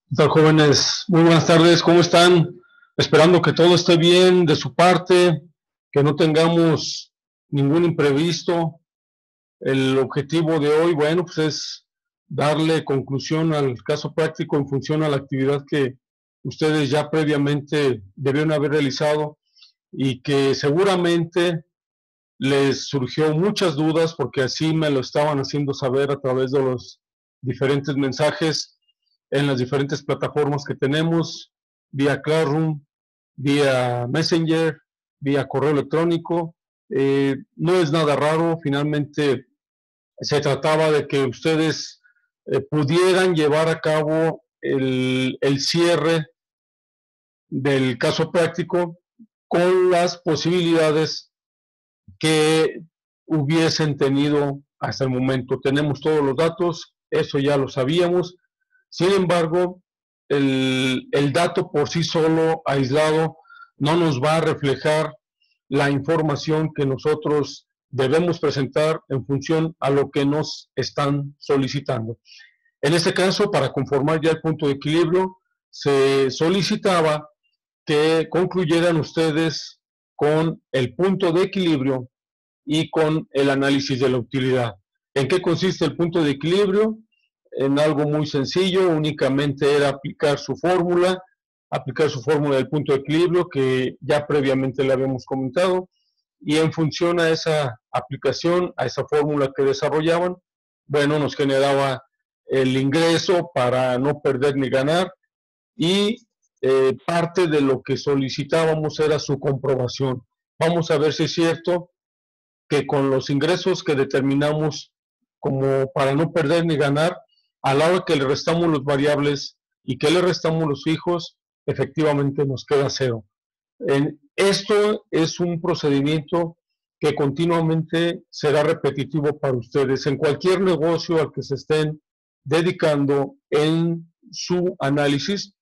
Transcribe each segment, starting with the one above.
¿Qué tal, jóvenes? Muy buenas tardes, ¿cómo están? Esperando que todo esté bien de su parte, que no tengamos ningún imprevisto. El objetivo de hoy, bueno, pues es darle conclusión al caso práctico en función a la actividad que ustedes ya previamente debieron haber realizado y que seguramente les surgió muchas dudas porque así me lo estaban haciendo saber a través de los diferentes mensajes en las diferentes plataformas que tenemos, vía Classroom, vía Messenger, vía correo electrónico. No es nada raro, finalmente se trataba de que ustedes pudieran llevar a cabo el cierre del caso práctico con las posibilidades que hubiesen tenido hasta el momento. Tenemos todos los datos, eso ya lo sabíamos. Sin embargo, el dato por sí solo, aislado, no nos va a reflejar la información que nosotros debemos presentar en función a lo que nos están solicitando. En este caso, para conformar ya el punto de equilibrio, se solicitaba que concluyeran ustedes con el punto de equilibrio y con el análisis de la utilidad. ¿En qué consiste el punto de equilibrio? En algo muy sencillo, únicamente era aplicar su fórmula del punto de equilibrio que ya previamente le habíamos comentado, y en función a esa aplicación, a esa fórmula que desarrollaban, bueno, nos generaba el ingreso para no perder ni ganar, y parte de lo que solicitábamos era su comprobación. Vamos a ver si es cierto que con los ingresos que determinamos como para no perder ni ganar, a la hora que le restamos los variables y que le restamos los fijos, efectivamente nos queda cero. Esto es un procedimiento que continuamente será repetitivo para ustedes. En cualquier negocio al que se estén dedicando en su análisis,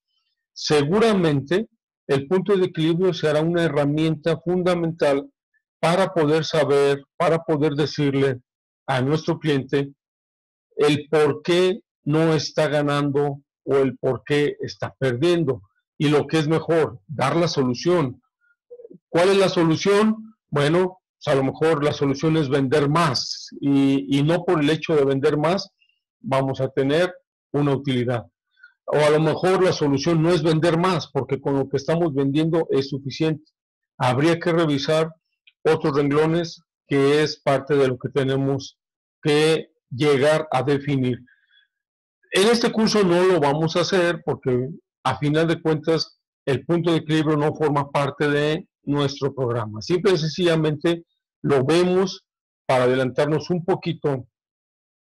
seguramente el punto de equilibrio será una herramienta fundamental para poder saber, para poder decirle a nuestro cliente el por qué no está ganando o el por qué está perdiendo. Y lo que es mejor, dar la solución. ¿Cuál es la solución? Bueno, pues a lo mejor la solución es vender más y no por el hecho de vender más vamos a tener una utilidad. O a lo mejor la solución no es vender más, porque con lo que estamos vendiendo es suficiente. Habría que revisar otros renglones que es parte de lo que tenemos que llegar a definir. En este curso no lo vamos a hacer porque a final de cuentas el punto de equilibrio no forma parte de nuestro programa. Simple y sencillamente lo vemos para adelantarnos un poquito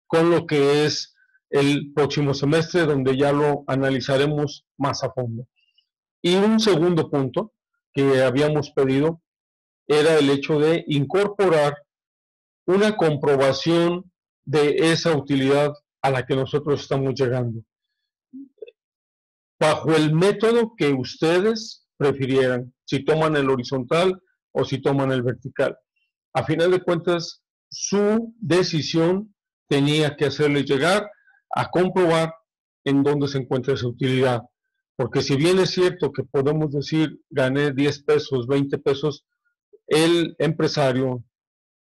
con lo que es el próximo semestre, donde ya lo analizaremos más a fondo. Y un segundo punto que habíamos pedido era el hecho de incorporar una comprobación de esa utilidad a la que nosotros estamos llegando, bajo el método que ustedes prefirieran, si toman el horizontal o si toman el vertical. A final de cuentas, su decisión tenía que hacerles llegar a comprobar en dónde se encuentra esa utilidad. Porque si bien es cierto que podemos decir gané 10 pesos, 20 pesos, el empresario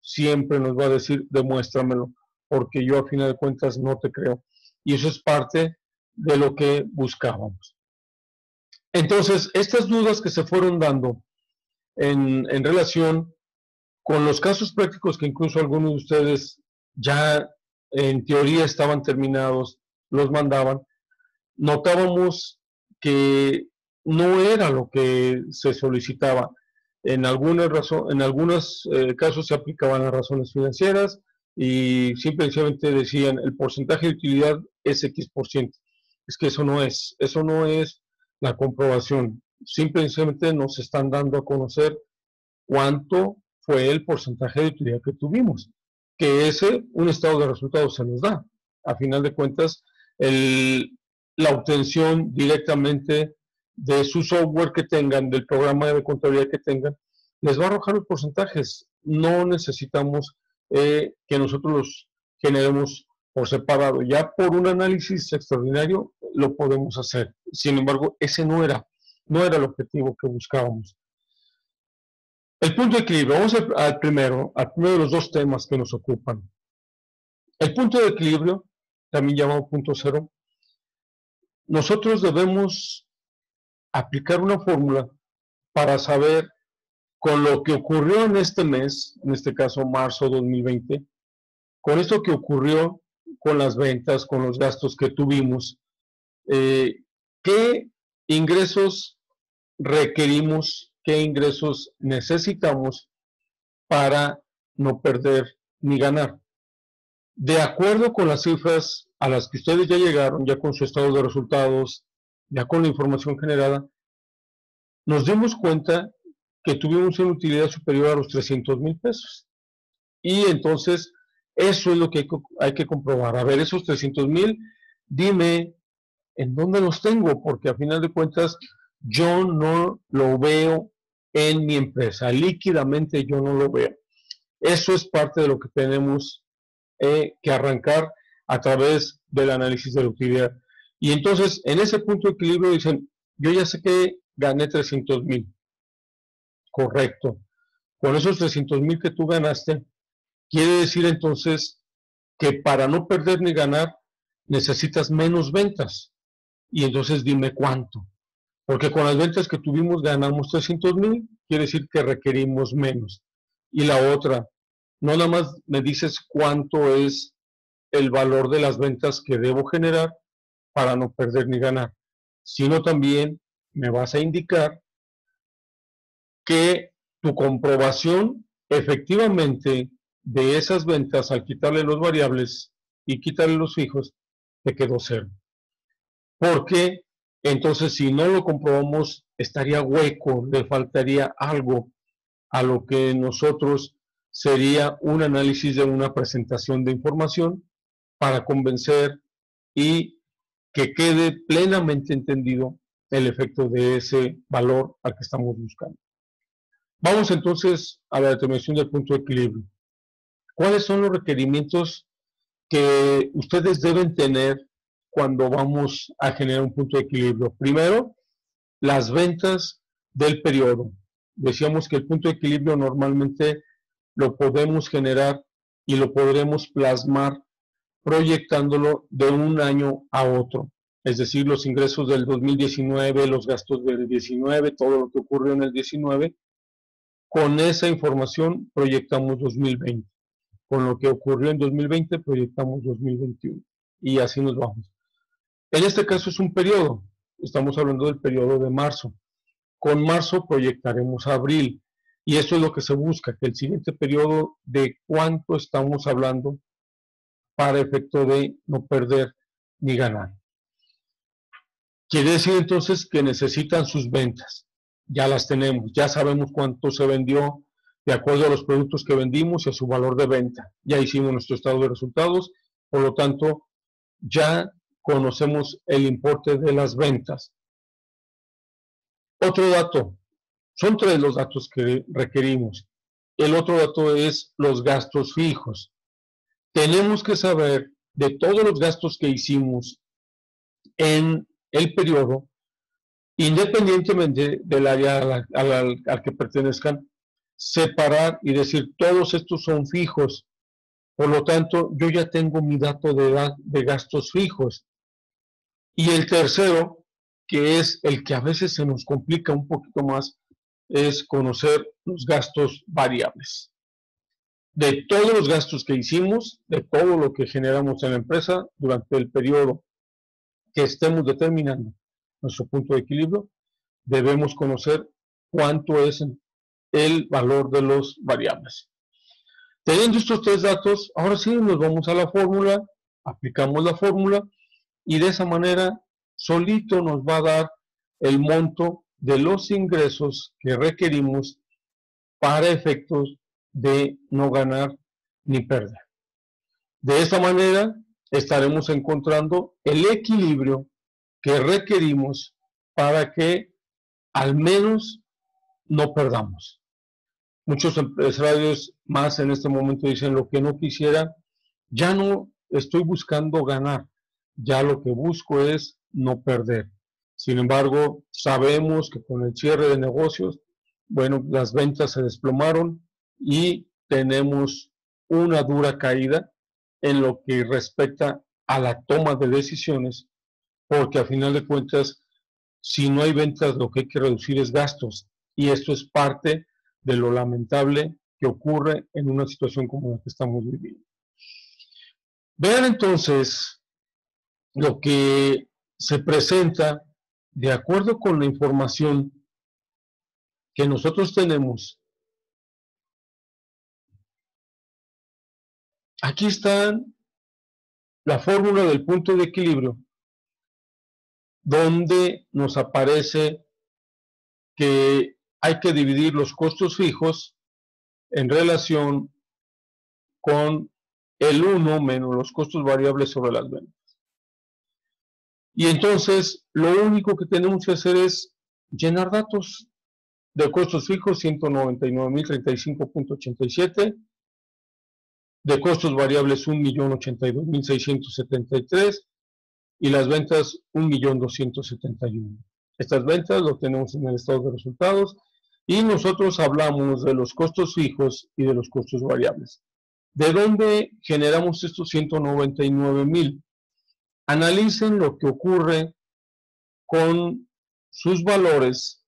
siempre nos va a decir demuéstramelo, porque yo a final de cuentas no te creo. Y eso es parte de lo que buscábamos. Entonces, estas dudas que se fueron dando en relación con los casos prácticos que incluso algunos de ustedes ya en teoría estaban terminados, los mandaban, notábamos que no era lo que se solicitaba. En algunos casos se aplicaban las razones financieras y simplemente decían el porcentaje de utilidad es X%. Es que eso no es la comprobación. Simplemente nos están dando a conocer cuánto fue el porcentaje de utilidad que tuvimos, que ese, un estado de resultados se nos da. A final de cuentas, la obtención directamente de su software que tengan, del programa de contabilidad que tengan, les va a arrojar los porcentajes. No necesitamos que nosotros los generemos por separado. Ya por un análisis extraordinario lo podemos hacer. Sin embargo, ese no era el objetivo que buscábamos. El punto de equilibrio, vamos al primero de los dos temas que nos ocupan. El punto de equilibrio, también llamado punto cero, nosotros debemos aplicar una fórmula para saber con lo que ocurrió en este mes, en este caso marzo 2020, con esto que ocurrió con las ventas, con los gastos que tuvimos, ¿qué ingresos requerimos, qué ingresos necesitamos para no perder ni ganar? De acuerdo con las cifras a las que ustedes ya llegaron, ya con su estado de resultados, ya con la información generada, nos dimos cuenta que tuvimos una utilidad superior a los 300,000 pesos. Y entonces, eso es lo que hay que comprobar. A ver, esos 300,000, dime en dónde los tengo, porque a final de cuentas yo no lo veo en mi empresa. Líquidamente yo no lo veo. Eso es parte de lo que tenemos que arrancar a través del análisis de la utilidad. Y entonces, en ese punto de equilibrio dicen, yo ya sé que gané 300,000. Correcto. Con esos 300,000 que tú ganaste, quiere decir entonces que para no perder ni ganar, necesitas menos ventas. Y entonces dime cuánto. Porque con las ventas que tuvimos ganamos 300,000, quiere decir que requerimos menos. Y la otra, no nada más me dices cuánto es el valor de las ventas que debo generar para no perder ni ganar, sino también me vas a indicar que tu comprobación efectivamente de esas ventas al quitarle los variables y quitarle los fijos, te quedó cero. Porque entonces si no lo comprobamos estaría hueco, le faltaría algo a lo que nosotros sería un análisis de una presentación de información para convencer y que quede plenamente entendido el efecto de ese valor al que estamos buscando. Vamos entonces a la determinación del punto de equilibrio. ¿Cuáles son los requerimientos que ustedes deben tener cuando vamos a generar un punto de equilibrio? Primero, las ventas del periodo. Decíamos que el punto de equilibrio normalmente lo podemos generar y lo podremos plasmar proyectándolo de un año a otro. Es decir, los ingresos del 2019, los gastos del 19, todo lo que ocurrió en el 19, con esa información proyectamos 2020. Con lo que ocurrió en 2020 proyectamos 2021. Y así nos vamos. En este caso es un periodo. Estamos hablando del periodo de marzo. Con marzo proyectaremos abril. Y eso es lo que se busca, que el siguiente periodo de cuánto estamos hablando para efecto de no perder ni ganar. Quiere decir entonces que necesitan sus ventas. Ya las tenemos, ya sabemos cuánto se vendió de acuerdo a los productos que vendimos y a su valor de venta. Ya hicimos nuestro estado de resultados, por lo tanto, ya conocemos el importe de las ventas. Otro dato, son 3 los datos que requerimos. El otro dato es los gastos fijos. Tenemos que saber de todos los gastos que hicimos en el periodo, independientemente del área al que pertenezcan, separar y decir, todos estos son fijos. Por lo tanto, yo ya tengo mi dato de gastos fijos. Y el tercero, que es el que a veces se nos complica un poquito más, es conocer los gastos variables. De todos los gastos que hicimos, de todo lo que generamos en la empresa durante el periodo que estemos determinando nuestro punto de equilibrio, debemos conocer cuánto es el valor de los variables. Teniendo estos 3 datos, ahora sí nos vamos a la fórmula, aplicamos la fórmula y de esa manera solito nos va a dar el monto de los ingresos que requerimos para efectos de no ganar ni perder. De esta manera estaremos encontrando el equilibrio que requerimos para que al menos no perdamos. Muchos empresarios más en este momento dicen lo que no quisiera, ya no estoy buscando ganar, ya lo que busco es no perder. Sin embargo, sabemos que con el cierre de negocios, bueno, las ventas se desplomaron y tenemos una dura caída en lo que respecta a la toma de decisiones, porque a final de cuentas, si no hay ventas, lo que hay que reducir es gastos, y esto es parte de lo lamentable que ocurre en una situación como la que estamos viviendo. Vean entonces lo que se presenta de acuerdo con la información que nosotros tenemos. Aquí está la fórmula del punto de equilibrio, donde nos aparece que hay que dividir los costos fijos en relación con el 1 menos los costos variables sobre las ventas. Y entonces, lo único que tenemos que hacer es llenar datos de costos fijos, 199.035.87, de costos variables, 1.082.673, y las ventas, 1.271.000. Estas ventas lo tenemos en el estado de resultados, y nosotros hablamos de los costos fijos y de los costos variables. ¿De dónde generamos estos 199.000? Analicen lo que ocurre con sus valores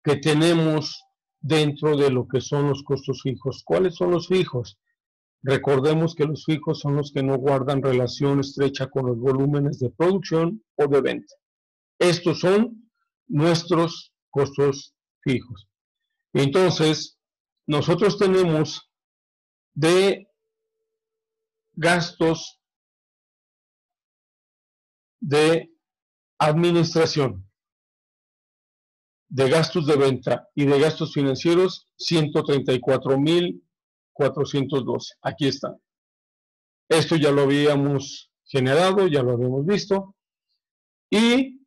que tenemos dentro de lo que son los costos fijos. ¿Cuáles son los fijos? Recordemos que los fijos son los que no guardan relación estrecha con los volúmenes de producción o de venta. Estos son nuestros costos fijos. Entonces, nosotros tenemos de gastos de administración, de gastos de venta y de gastos financieros, 134.412. Aquí está. Esto ya lo habíamos generado, ya lo habíamos visto. Y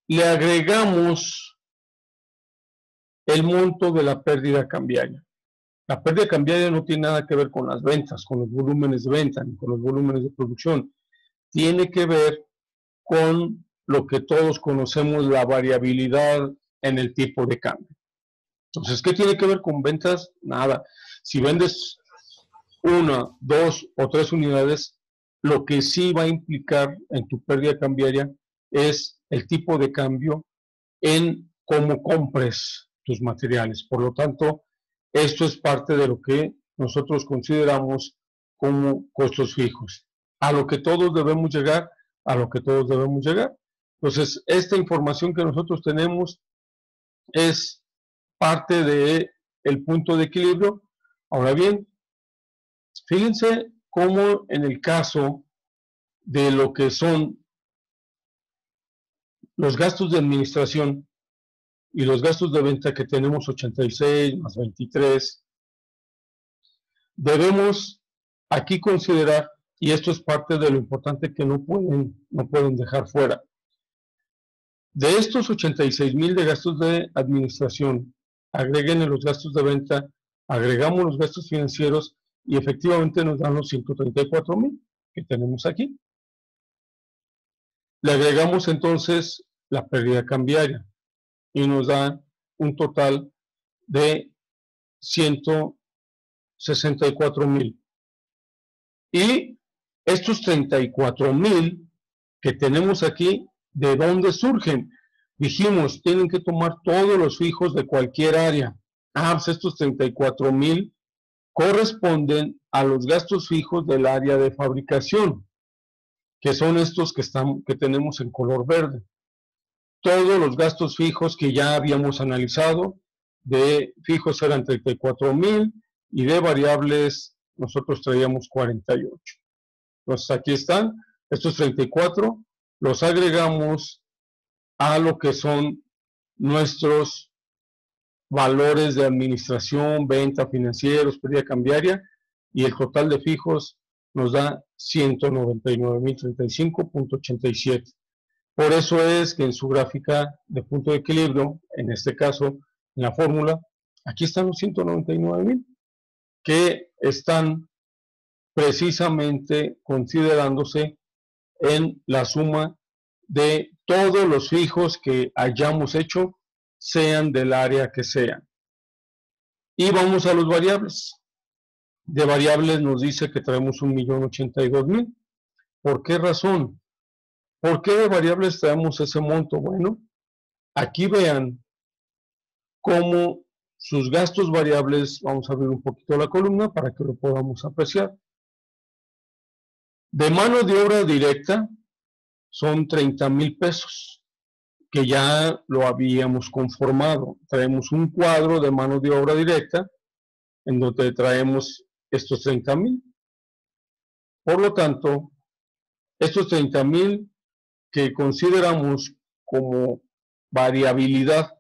le agregamos el monto de la pérdida cambiaria. La pérdida cambiaria no tiene nada que ver con las ventas, con los volúmenes de venta, ni con los volúmenes de producción. Tiene que ver con lo que todos conocemos, la variabilidad en el tipo de cambio. Entonces, ¿qué tiene que ver con ventas? Nada. Si vendes 1, 2 o 3 unidades, lo que sí va a implicar en tu pérdida cambiaria es el tipo de cambio en cómo compres tus materiales. Por lo tanto, esto es parte de lo que nosotros consideramos como costos fijos. A lo que todos debemos llegar, a lo que todos debemos llegar. Entonces, esta información que nosotros tenemos es parte del punto de equilibrio. Ahora bien, fíjense cómo en el caso de lo que son los gastos de administración y los gastos de venta, que tenemos 86 más 23, debemos aquí considerar, y esto es parte de lo importante que no pueden dejar fuera. De estos 86.000 de gastos de administración, agreguen los gastos de venta, agregamos los gastos financieros y efectivamente nos dan los 134.000 que tenemos aquí. Le agregamos entonces la pérdida cambiaria y nos da un total de 164.000. Y estos 34.000 que tenemos aquí, ¿de dónde surgen? Dijimos, tienen que tomar todos los fijos de cualquier área. Pues estos 34.000 corresponden a los gastos fijos del área de fabricación, que son estos que tenemos en color verde. Todos los gastos fijos que ya habíamos analizado, de fijos eran 34.000 y de variables nosotros traíamos 48. Entonces aquí están, estos 34 los agregamos a lo que son nuestros valores de administración, venta, financieros, pérdida cambiaria, y el total de fijos nos da 199.035.87. Por eso es que en su gráfica de punto de equilibrio, en este caso, en la fórmula, aquí están los 199.000, que están precisamente considerándose en la suma de todos los fijos que hayamos hecho, sean del área que sean. Y vamos a los variables. De variables nos dice que traemos 1.082.000. ¿Por qué razón? ¿Por qué de variables traemos ese monto? Bueno, aquí vean cómo sus gastos variables, vamos a abrir un poquito la columna para que lo podamos apreciar. De mano de obra directa son 30,000 pesos, que ya lo habíamos conformado. Traemos un cuadro de mano de obra directa en donde traemos estos 30,000. Por lo tanto, estos 30,000 que consideramos como variabilidad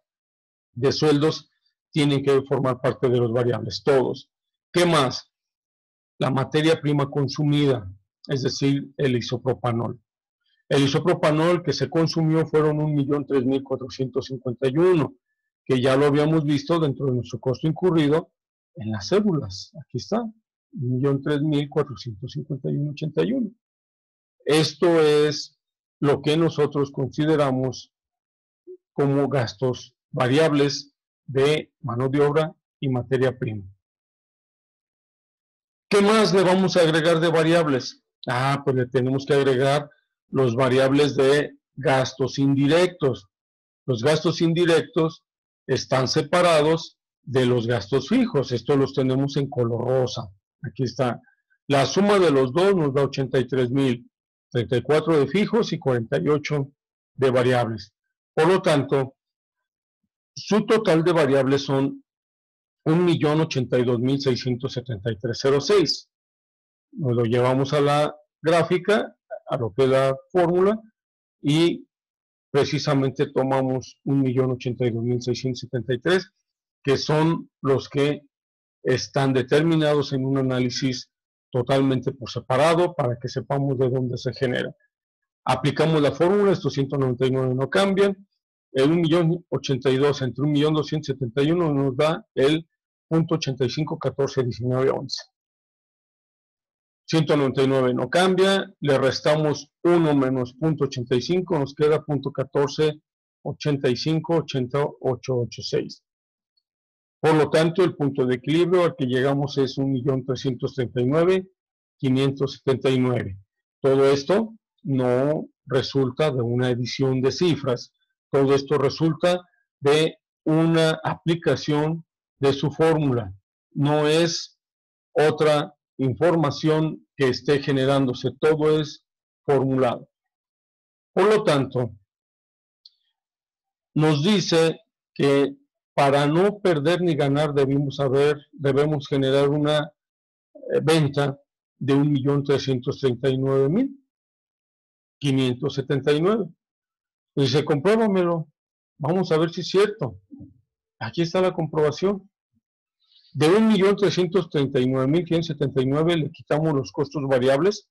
de sueldos tienen que formar parte de los variables, todos. ¿Qué más? La materia prima consumida, es decir, el isopropanol. El isopropanol que se consumió fueron 1.003.451, que ya lo habíamos visto dentro de nuestro costo incurrido en las cédulas. Aquí está, 1.003.451.81. Esto es lo que nosotros consideramos como gastos variables de mano de obra y materia prima. ¿Qué más le vamos a agregar de variables? Pues le tenemos que agregar los variables de gastos indirectos. Los gastos indirectos están separados de los gastos fijos. Estos los tenemos en color rosa. Aquí está. La suma de los dos nos da 83,000. 34 de fijos y 48 de variables. Por lo tanto, su total de variables son 1.082.673,06. Nos lo llevamos a la gráfica, a lo que es la fórmula, y precisamente tomamos 1.082.673, que son los que están determinados en un análisis totalmente por separado para que sepamos de dónde se genera. Aplicamos la fórmula, estos 199 no cambian, el 1.082 entre 1.271 nos da el 0.85141911. 199 no cambia, le restamos 1 menos 0.85, nos queda 0.14858886. Por lo tanto, el punto de equilibrio al que llegamos es 1.339.579. Todo esto no resulta de una edición de cifras, todo esto resulta de una aplicación de su fórmula, no es otra información que esté generándose, todo es formulado. Por lo tanto, nos dice que para no perder ni ganar debemos generar una venta de 1.339.579. Dice, compruébamelo, vamos a ver si es cierto. Aquí está la comprobación. De 1.339.579 le quitamos los costos variables,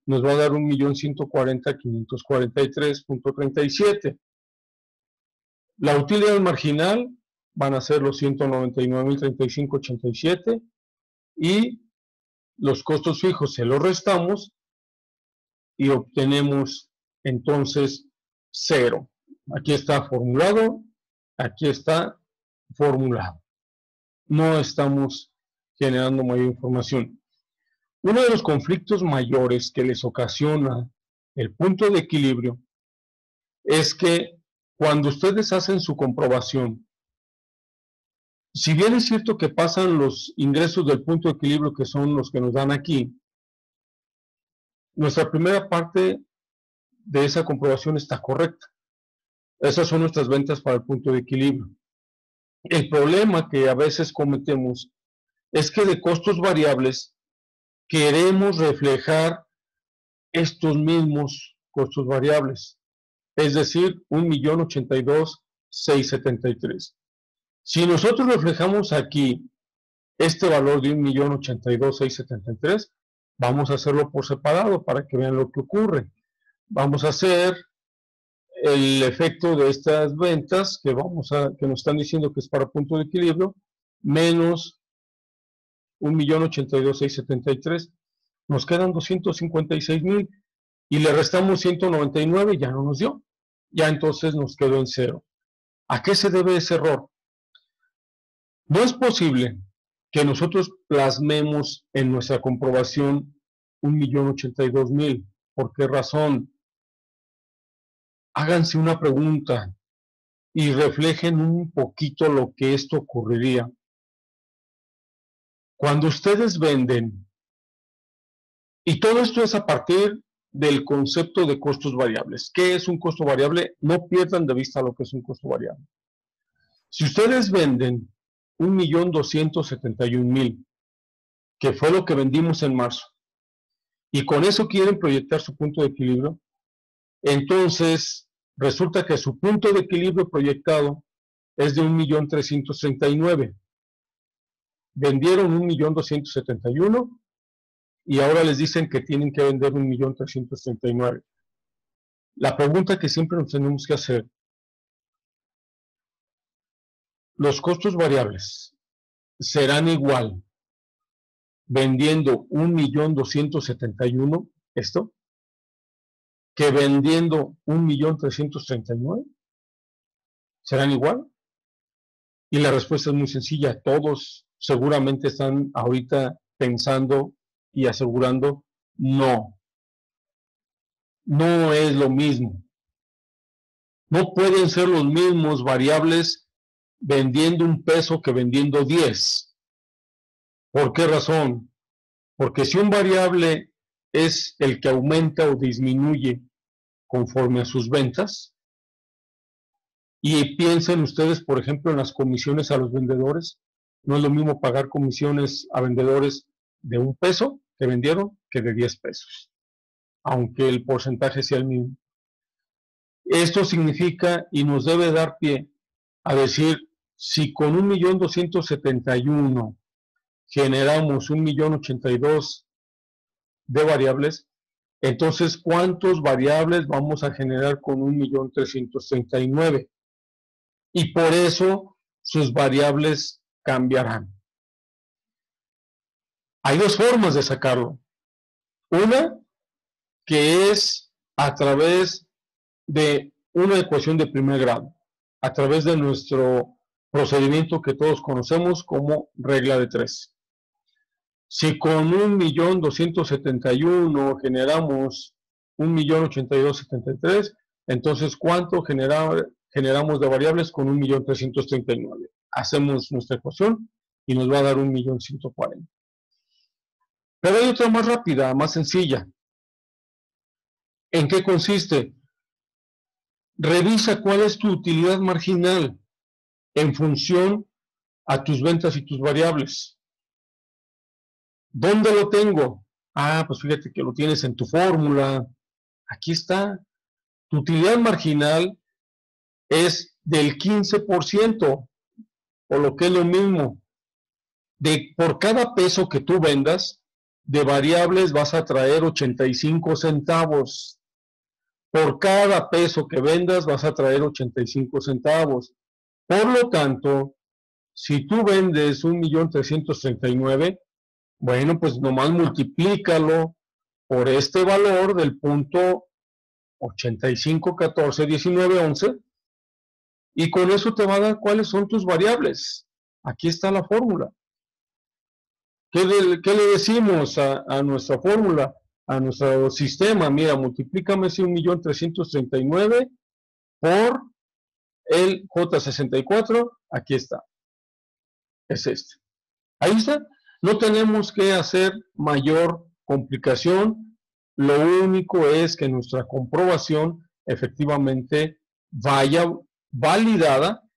nos va a dar 1.140.543.37. La utilidad marginal van a ser los 199.035.87 y los costos fijos se los restamos y obtenemos entonces 0. Aquí está formulado, aquí está formulado. No estamos generando mayor información. Uno de los conflictos mayores que les ocasiona el punto de equilibrio es que cuando ustedes hacen su comprobación, si bien es cierto que pasan los ingresos del punto de equilibrio, que son los que nos dan aquí, nuestra primera parte de esa comprobación está correcta. Esas son nuestras ventas para el punto de equilibrio. El problema que a veces cometemos es que de costos variables queremos reflejar estos mismos costos variables, es decir, 1.082.673. Si nosotros reflejamos aquí este valor de 1.082.673, vamos a hacerlo por separado para que vean lo que ocurre. Vamos a hacer el efecto de estas ventas que nos están diciendo que es para punto de equilibrio, menos 1.082.673, nos quedan 256,000. y le restamos 199 y ya no nos dio. Ya entonces nos quedó en cero. ¿A qué se debe ese error? No es posible que nosotros plasmemos en nuestra comprobación 1.082.000. ¿Por qué razón? Háganse una pregunta y reflejen un poquito lo que esto ocurriría. Cuando ustedes venden, y todo esto es a partir del concepto de costos variables. ¿Qué es un costo variable? No pierdan de vista lo que es un costo variable. Si ustedes venden 1.271.000, que fue lo que vendimos en marzo, y con eso quieren proyectar su punto de equilibrio, entonces resulta que su punto de equilibrio proyectado es de 1.339.000. Vendieron 1.271.000 y ahora les dicen que tienen que vender 1.339.000. La pregunta que siempre nos tenemos que hacer: ¿los costos variables serán igual vendiendo 1.271.000, esto, que vendiendo 1.339.000? ¿Serán igual? Y la respuesta es muy sencilla. Todos seguramente están ahorita pensando y asegurando: no, no es lo mismo. No pueden ser los mismos variables vendiendo 1 peso que vendiendo 10. ¿Por qué razón? Porque si un variable es el que aumenta o disminuye conforme a sus ventas, y piensen ustedes, por ejemplo, en las comisiones a los vendedores, no es lo mismo pagar comisiones a vendedores de 1 peso que vendieron que de 10 pesos, aunque el porcentaje sea el mismo. Esto significa y nos debe dar pie a decir: si con 1.271.000 generamos 1.082.000 de variables, entonces ¿cuántos variables vamos a generar con 1.339.000? Y por eso sus variables cambiarán. Hay dos formas de sacarlo. Una, que es a través de una ecuación de primer grado, a través de nuestro procedimiento que todos conocemos como regla de 3. Si con 1.271.000 generamos 1.082.073, entonces ¿cuánto generamos de variables con 1.339.000? Hacemos nuestra ecuación y nos va a dar 1.140.000. Pero hay otra más rápida, más sencilla. ¿En qué consiste? Revisa cuál es tu utilidad marginal en función a tus ventas y tus variables. ¿Dónde lo tengo? Ah, pues fíjate que lo tienes en tu fórmula. Aquí está. Tu utilidad marginal es del 15%, o lo que es lo mismo, por cada peso que tú vendas, de variables vas a traer 85 centavos. Por cada peso que vendas vas a traer 85 centavos. Por lo tanto, si tú vendes 1.339.000, bueno, pues nomás multiplícalo por este valor del punto 85, 14, 19, 11, y con eso te va a dar cuáles son tus variables. Aquí está la fórmula. ¿Qué le decimos a nuestra fórmula, a nuestro sistema? Mira, multiplícame ese 1.339.000 por el J64, aquí está, es este. Ahí está. No tenemos que hacer mayor complicación. Lo único es que nuestra comprobación efectivamente vaya validada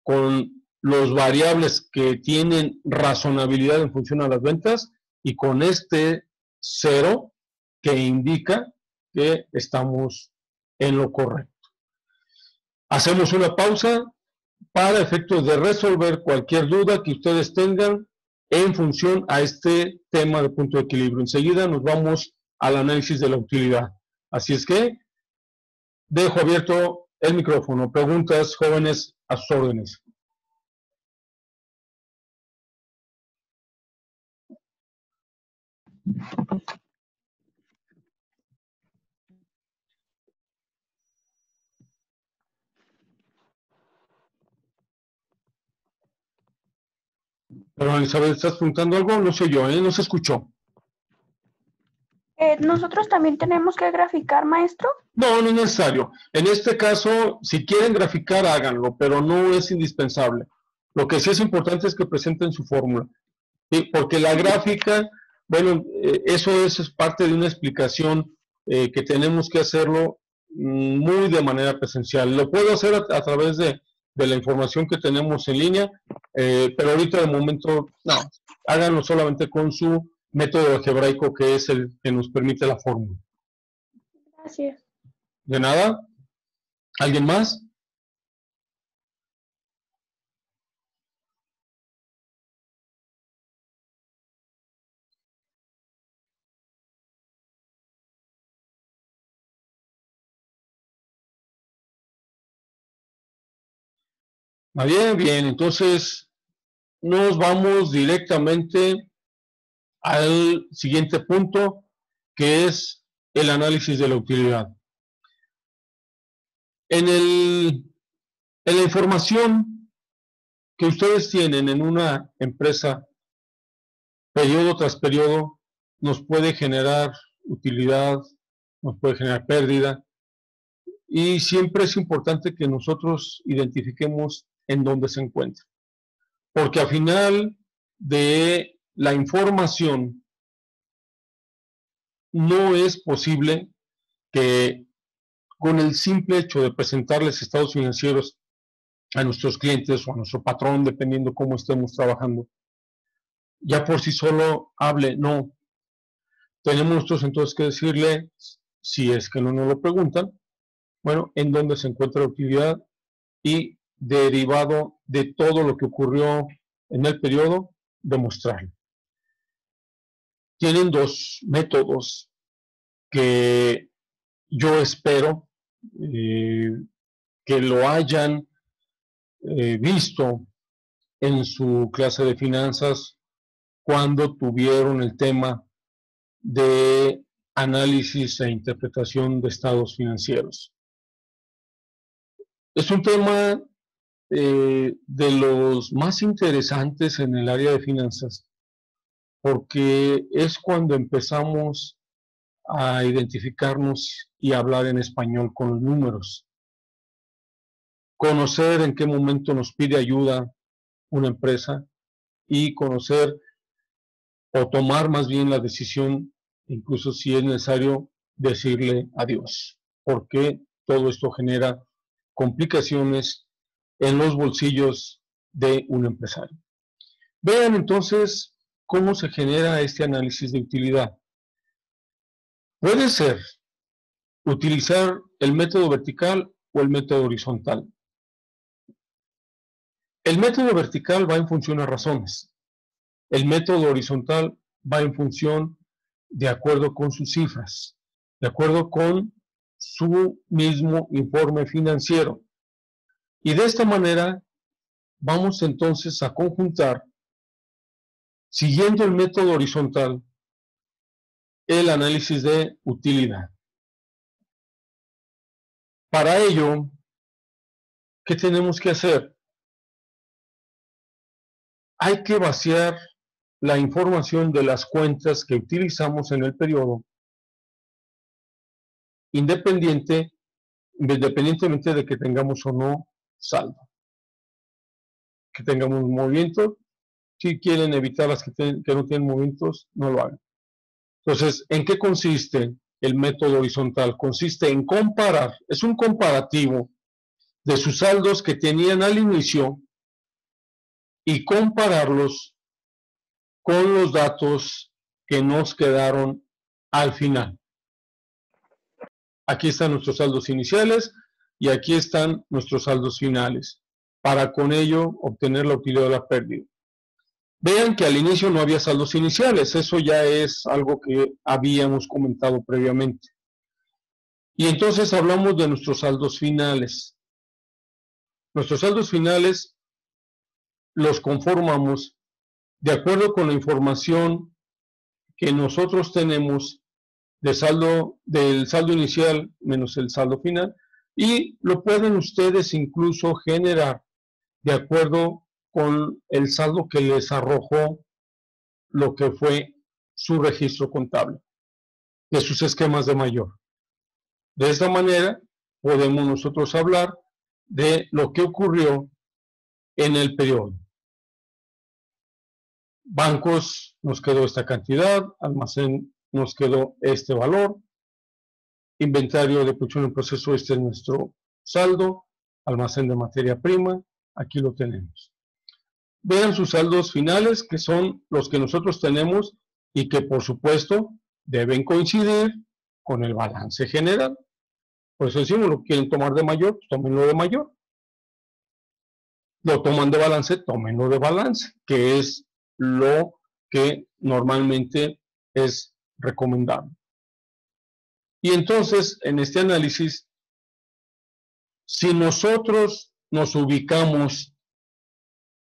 con los variables que tienen razonabilidad en función a las ventas y con este 0 que indica que estamos en lo correcto. Hacemos una pausa para efectos de resolver cualquier duda que ustedes tengan en función a este tema de punto de equilibrio. Enseguida nos vamos al análisis de la utilidad. Así es que dejo abierto el micrófono. Preguntas, jóvenes, a sus órdenes. Pero Elizabeth, ¿estás preguntando algo? No soy yo, ¿eh? No se escuchó. ¿Nosotros también tenemos que graficar, maestro? No, no es necesario. En este caso, si quieren graficar, háganlo, pero no es indispensable. Lo que sí es importante es que presenten su fórmula. ¿Sí? Porque la gráfica, bueno, eso es parte de una explicación que tenemos que hacerlo muy de manera presencial. Lo puedo hacer a través de la información que tenemos en línea, pero ahorita de momento, no, háganlo solamente con su método algebraico, que es el que nos permite la fórmula. Gracias. De nada. ¿Alguien más? Bien, bien, entonces nos vamos directamente al siguiente punto, que es el análisis de la utilidad. En la información que ustedes tienen en una empresa, periodo tras periodo, nos puede generar utilidad, nos puede generar pérdida, y siempre es importante que nosotros identifiquemos en dónde se encuentra. Porque al final de la información no es posible que con el simple hecho de presentarles estados financieros a nuestros clientes o a nuestro patrón, dependiendo cómo estemos trabajando, ya por sí solo hable. No, tenemos nosotros entonces que decirle, si es que no nos lo preguntan, bueno, en dónde se encuentra la utilidad y derivado de todo lo que ocurrió en el periodo, demostrarlo. Tienen dos métodos que yo espero que lo hayan visto en su clase de finanzas cuando tuvieron el tema de análisis e interpretación de estados financieros. Es un tema de los más interesantes en el área de finanzas, porque es cuando empezamos a identificarnos y hablar en español con los números. Conocer en qué momento nos pide ayuda una empresa y conocer o tomar más bien la decisión, incluso si es necesario, decirle adiós, porque todo esto genera complicaciones en los bolsillos de un empresario. Vean entonces cómo se genera este análisis de utilidad. Puede ser utilizar el método vertical o el método horizontal. El método vertical va en función a razones. El método horizontal va en función de acuerdo con sus cifras, de acuerdo con su mismo informe financiero. Y de esta manera vamos entonces a conjuntar, siguiendo el método horizontal, el análisis de utilidad. Para ello, ¿qué tenemos que hacer? Hay que vaciar la información de las cuentas que utilizamos en el periodo, independientemente de que tengamos o no saldo. Que tengamos un movimiento, si quieren evitar las que no tienen movimientos, no lo hagan. Entonces, ¿en qué consiste el método horizontal? Consiste en comparar, es un comparativo de sus saldos que tenían al inicio y compararlos con los datos que nos quedaron al final. Aquí están nuestros saldos iniciales y aquí están nuestros saldos finales, para con ello obtener la utilidad de la pérdida. Vean que al inicio no había saldos iniciales, eso ya es algo que habíamos comentado previamente. Y entonces hablamos de nuestros saldos finales. Nuestros saldos finales los conformamos de acuerdo con la información que nosotros tenemos del saldo inicial menos el saldo final, y lo pueden ustedes incluso generar de acuerdo con el saldo que les arrojó lo que fue su registro contable de sus esquemas de mayor. De esta manera podemos nosotros hablar de lo que ocurrió en el periodo. Bancos nos quedó esta cantidad, almacén nos quedó este valor, inventario de producción en proceso, este es nuestro saldo, almacén de materia prima, aquí lo tenemos. Vean sus saldos finales, que son los que nosotros tenemos y que por supuesto deben coincidir con el balance general. Por eso decimos, lo quieren tomar de mayor, pues tómenlo de mayor. Lo toman de balance, tómenlo de balance, que es lo que normalmente es recomendable. Y entonces, en este análisis, si nosotros nos ubicamos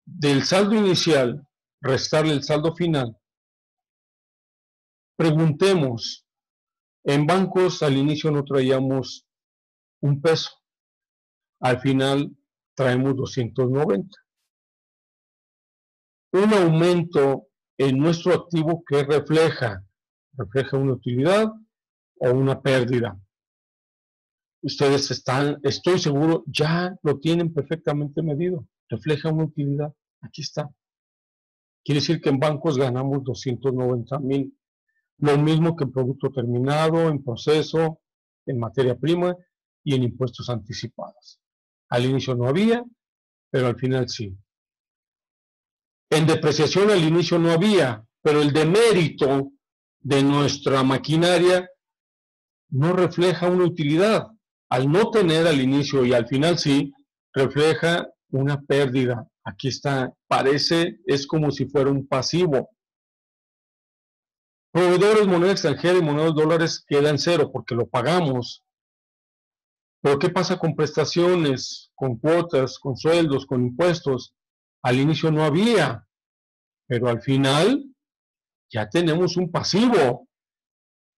del saldo inicial, restarle el saldo final, preguntemos, en bancos al inicio no traíamos un peso, al final traemos 290. Un aumento en nuestro activo que refleja una utilidad o una pérdida. Ustedes estoy seguro, ya lo tienen perfectamente medido. Refleja una utilidad. Aquí está. Quiere decir que en bancos ganamos 290,000. Lo mismo que en producto terminado, en proceso, en materia prima y en impuestos anticipados. Al inicio no había, pero al final sí. En depreciación al inicio no había, pero el demérito de nuestra maquinaria no refleja una utilidad. Al no tener al inicio y al final sí, refleja una pérdida. Aquí está, es como si fuera un pasivo. Proveedores, moneda extranjera y moneda de dólares queda en cero porque lo pagamos. Pero ¿qué pasa con prestaciones, con cuotas, con sueldos, con impuestos? Al inicio no había, pero al final ya tenemos un pasivo.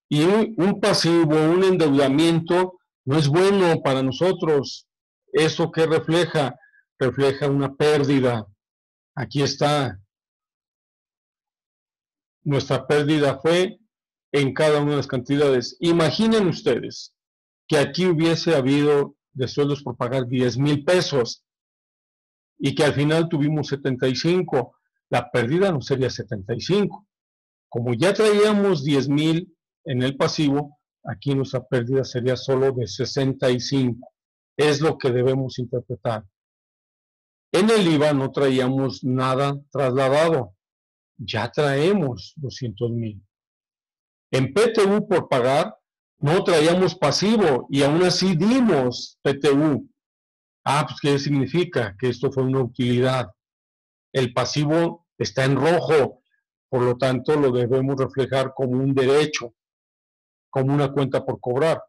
Y un pasivo, un endeudamiento, no es bueno para nosotros. ¿Eso qué refleja? Refleja una pérdida. Aquí está. Nuestra pérdida fue en cada una de las cantidades. Imaginen ustedes que aquí hubiese habido de sueldos por pagar 10,000 pesos y que al final tuvimos 75. La pérdida no sería 75. Como ya traíamos 10,000 en el pasivo, aquí nuestra pérdida sería solo de 65. Es lo que debemos interpretar. En el IVA no traíamos nada trasladado. Ya traemos 200,000. En PTU por pagar no traíamos pasivo y aún así dimos PTU. Pues ¿qué significa? Que esto fue una utilidad. El pasivo está en rojo, por lo tanto lo debemos reflejar como un derecho, como una cuenta por cobrar.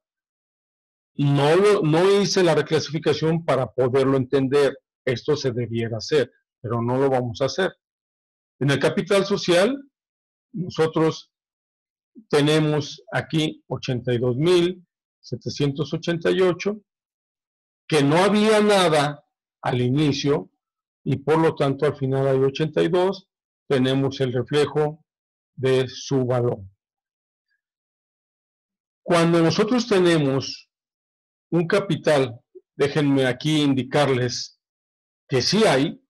No hice la reclasificación para poderlo entender. Esto se debiera hacer, pero no lo vamos a hacer. En el capital social, nosotros tenemos aquí 82,788, que no había nada al inicio y por lo tanto al final hay 82, tenemos el reflejo de su valor. Cuando nosotros tenemos un capital, déjenme aquí indicarles que sí hay,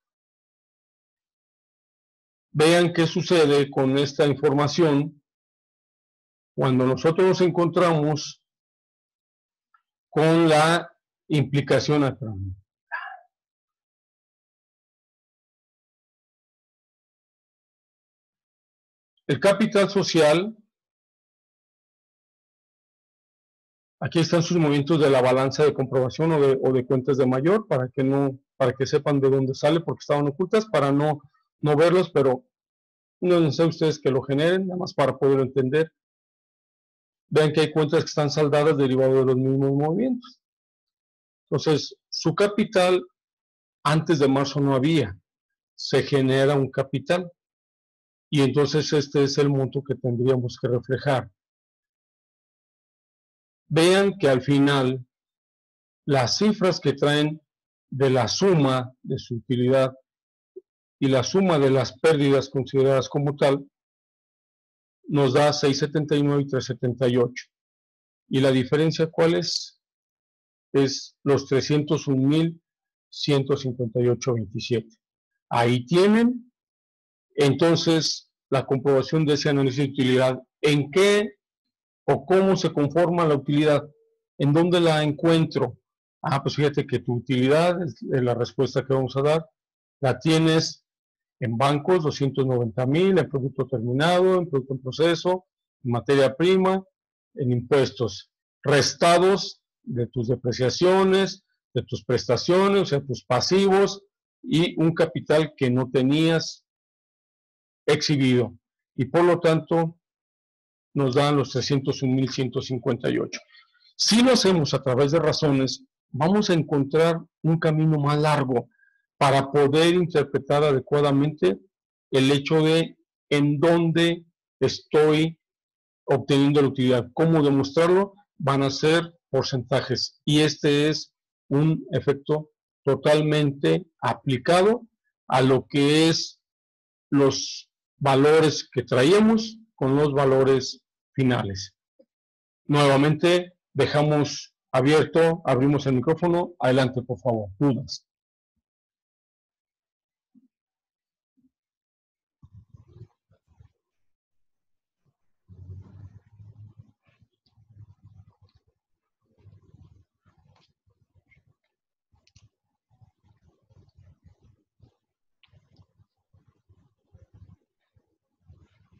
vean qué sucede con esta información cuando nosotros nos encontramos con la implicación acá. El capital social, aquí están sus movimientos de la balanza de comprobación o de cuentas de mayor, para que sepan de dónde sale, porque estaban ocultas, para no verlos, pero no es necesario ustedes que lo generen, nada más para poderlo entender. Vean que hay cuentas que están saldadas derivado de los mismos movimientos. Entonces, su capital antes de marzo no había, se genera un capital y entonces este es el monto que tendríamos que reflejar. Vean que al final las cifras que traen de la suma de su utilidad y la suma de las pérdidas consideradas como tal nos da 679 y 378. ¿Y la diferencia cuál es? Es los 301,158,27. Ahí tienen, entonces, la comprobación de ese análisis de utilidad. ¿En qué o cómo se conforma la utilidad? ¿En dónde la encuentro? Pues fíjate que tu utilidad, es la respuesta que vamos a dar, la tienes en bancos, 290,000, en producto terminado, en producto en proceso, en materia prima, en impuestos, restados de tus depreciaciones, de tus prestaciones, o sea, tus pasivos, y un capital que no tenías exhibido. Y por lo tanto, nos dan los 301,158. Si lo hacemos a través de razones, vamos a encontrar un camino más largo para poder interpretar adecuadamente el hecho de en dónde estoy obteniendo la utilidad. ¿Cómo demostrarlo? Van a ser porcentajes. Y este es un efecto totalmente aplicado a lo que es los valores que traíamos con los valores finales. Nuevamente, dejamos abierto, abrimos el micrófono. Adelante, por favor. Dudas.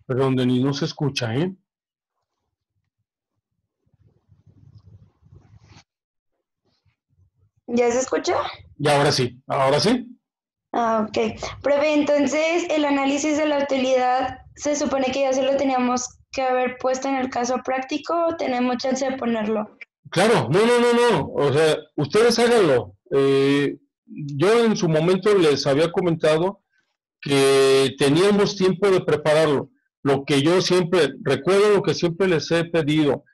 Perdón, Denis, no se escucha, ¿eh? ¿Ya se escucha? Y ahora sí, ahora sí. Ok. Profe, entonces el análisis de la utilidad se supone que ya se lo teníamos que haber puesto en el caso práctico o tenemos chance de ponerlo. Claro, no. O sea, ustedes háganlo. Yo en su momento les había comentado que teníamos tiempo de prepararlo. Lo que yo siempre, recuerdo lo que siempre les he pedido,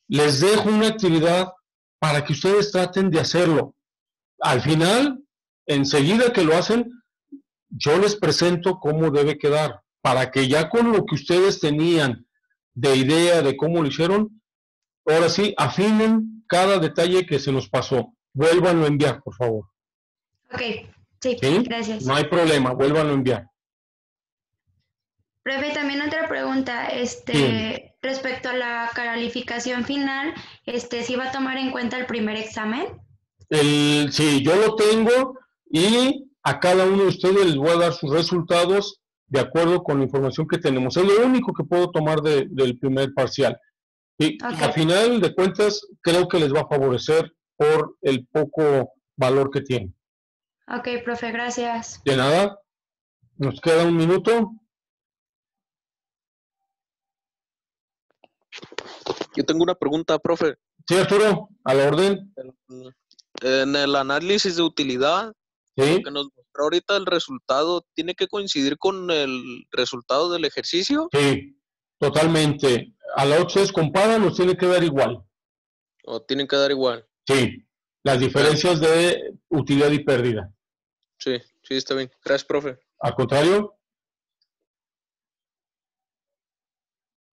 les dejo una actividad para que ustedes traten de hacerlo. Al final, enseguida que lo hacen, yo les presento cómo debe quedar, para que ya con lo que ustedes tenían de idea de cómo lo hicieron, ahora sí, afinen cada detalle que se nos pasó. Vuélvanlo a enviar, por favor. Ok, sí, ¿Sí? gracias. No hay problema, vuélvanlo a enviar. Profe, también otra pregunta, Sí. respecto a la calificación final, ¿sí va a tomar en cuenta el primer examen? Sí, yo lo tengo y a cada uno de ustedes les voy a dar sus resultados de acuerdo con la información que tenemos. Es lo único que puedo tomar del primer parcial. Y Okay. al final de cuentas, creo que les va a favorecer por el poco valor que tiene. Ok, profe, gracias. De nada, nos queda un minuto. Yo tengo una pregunta, profe. Sí, Arturo, a la orden. En el análisis de utilidad, Sí, lo que nos mostró ahorita el resultado, ¿tiene que coincidir con el resultado del ejercicio? sí, totalmente. A la otra vez comparan, nos tiene que dar igual. ¿O tienen que dar igual? Sí, las diferencias de utilidad y pérdida. Sí, está bien. Gracias, profe. Al contrario,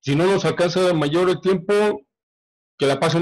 si no nos alcanza mayor el tiempo, que la pasen